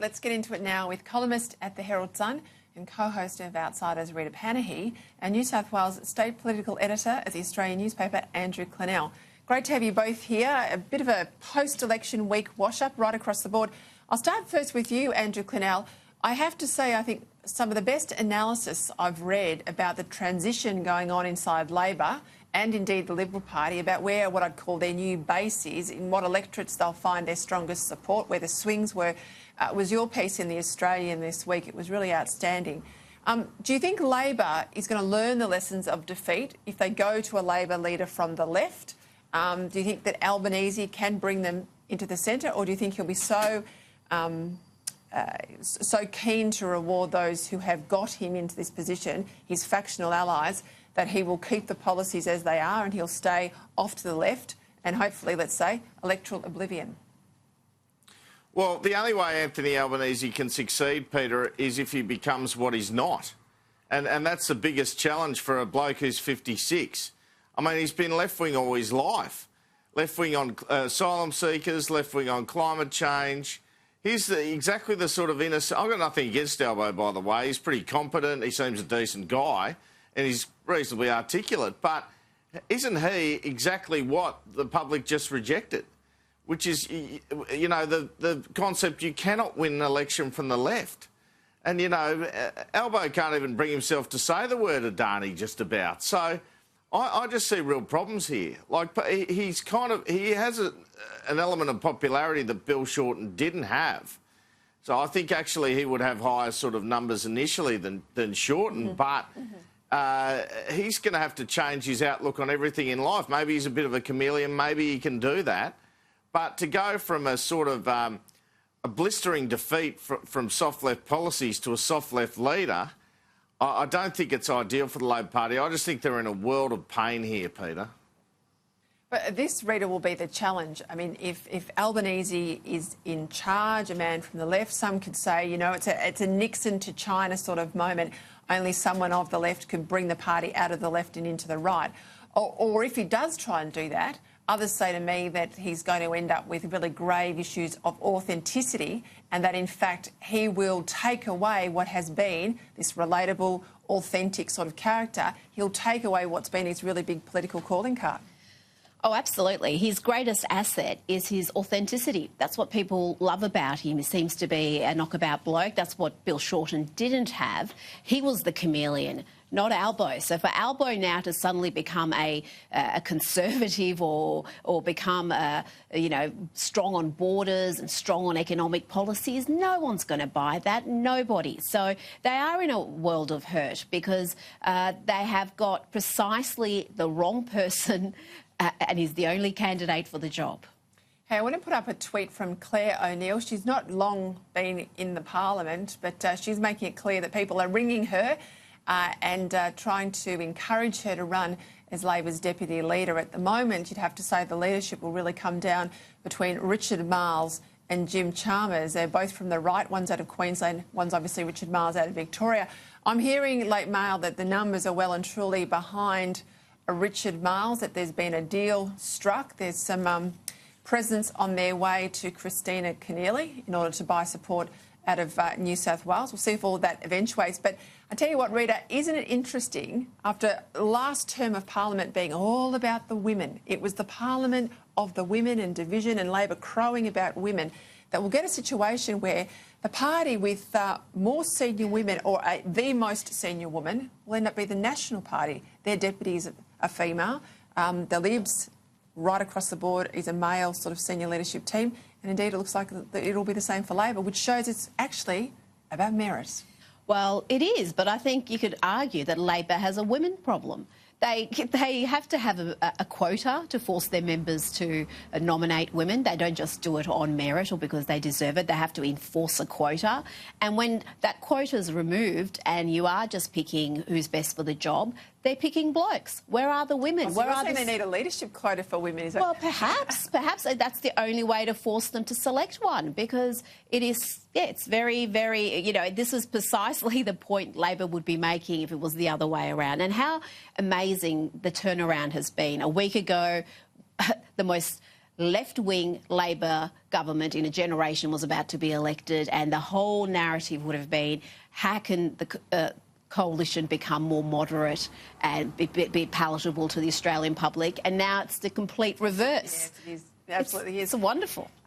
Let's get into it now with columnist at the Herald Sun and co-host of Outsiders, Rita Panahi, and New South Wales State Political Editor at the Australian newspaper, Andrew Clennell. Great to have you both here. A bit of a post-election week wash-up right across the board. I'll start first with you, Andrew Clennell. I have to say, I think some of the best analysis I've read about the transition going on inside Labor and indeed the Liberal Party about where what I'd call their new base is, in what electorates they'll find their strongest support, where the swings were, was your piece in The Australian this week. It was really outstanding. Do you think Labor is going to learn the lessons of defeat if they go to a Labor leader from the left? Do you think that Albanese can bring them into the centre, or do you think he'll be so keen to reward those who have got him into this position, his factional allies, that he will keep the policies as they are and he'll stay off to the left and hopefully, let's say, electoral oblivion? Well, the only way Anthony Albanese can succeed, Peter, is if he becomes what he's not. And that's the biggest challenge for a bloke who's 56. I mean, he's been left-wing all his life. Left-wing on asylum seekers, left-wing on climate change. He's exactly the sort of innocent... I've got nothing against Albo, by the way. He's pretty competent. He seems a decent guy and he's reasonably articulate. But isn't he exactly what the public just rejected? Which is, you know, the concept you cannot win an election from the left. And, you know, Albo can't even bring himself to say the word Adani just about. So I just see real problems here. Like, he has an element of popularity that Bill Shorten didn't have. So I think actually he would have higher sort of numbers initially than Shorten, but he's going to have to change his outlook on everything in life. Maybe he's a bit of a chameleon, maybe he can do that. But to go from a sort of a blistering defeat from soft left policies to a soft left leader, I don't think it's ideal for the Labor Party. I just think they're in a world of pain here, Peter. But this, Rita, will be the challenge. I mean, if Albanese is in charge, a man from the left, some could say, you know, it's a Nixon to China sort of moment. Only someone of the left could bring the party out of the left and into the right. Or if he does try and do that, others say to me that he's going to end up with really grave issues of authenticity and that, in fact, he will take away what has been this relatable, authentic sort of character. He'll take away what's been his really big political calling card. Oh, absolutely. His greatest asset is his authenticity. That's what people love about him. He seems to be a knockabout bloke. That's what Bill Shorten didn't have. He was the chameleon, not Albo. So for Albo now to suddenly become a conservative or become, strong on borders and strong on economic policies, no one's going to buy that, nobody. So they are in a world of hurt because they have got precisely the wrong person and he's the only candidate for the job. Hey, I want to put up a tweet from Claire O'Neill. She's not long been in the parliament, but she's making it clear that people are ringing her and trying to encourage her to run as Labor's deputy leader. At the moment, you'd have to say the leadership will really come down between Richard Marles and Jim Chalmers. They're both from the right. One's out of Queensland, one's obviously Richard Marles out of Victoria. I'm hearing late mail that the numbers are well and truly behind Richard Marles, that there's been a deal struck. There's some presence on their way to Christina Keneally in order to buy support out of New South Wales. We'll see if all of that eventuates. But I tell you what, Rita, isn't it interesting, after last term of Parliament being all about the women, it was the Parliament of the women and division and Labor crowing about women, that we'll get a situation where the party with more senior women or the most senior woman will end up being the National Party. Their deputies are female. The Libs, right across the board, is a male sort of senior leadership team. And indeed, it looks like it'll be the same for Labor, which shows it's actually about merit. Well, it is, but I think you could argue that Labor has a women problem. They have to have a quota to force their members to nominate women. They don't just do it on merit or because they deserve it. They have to enforce a quota. And when that quota is removed and you are just picking who's best for the job, they're picking blokes. Where are the women? Where are they need a leadership quota for women? Is that... Well, perhaps that's the only way to force them to select one, because it is, it's very, very, this is precisely the point Labor would be making if it was the other way around. And how amazing the turnaround has been. A week ago, the most left-wing Labor government in a generation was about to be elected, and the whole narrative would have been, how can the coalition become more moderate and be palatable to the Australian public? And now it's the complete reverse. Yes, it is. Absolutely is. It's wonderful.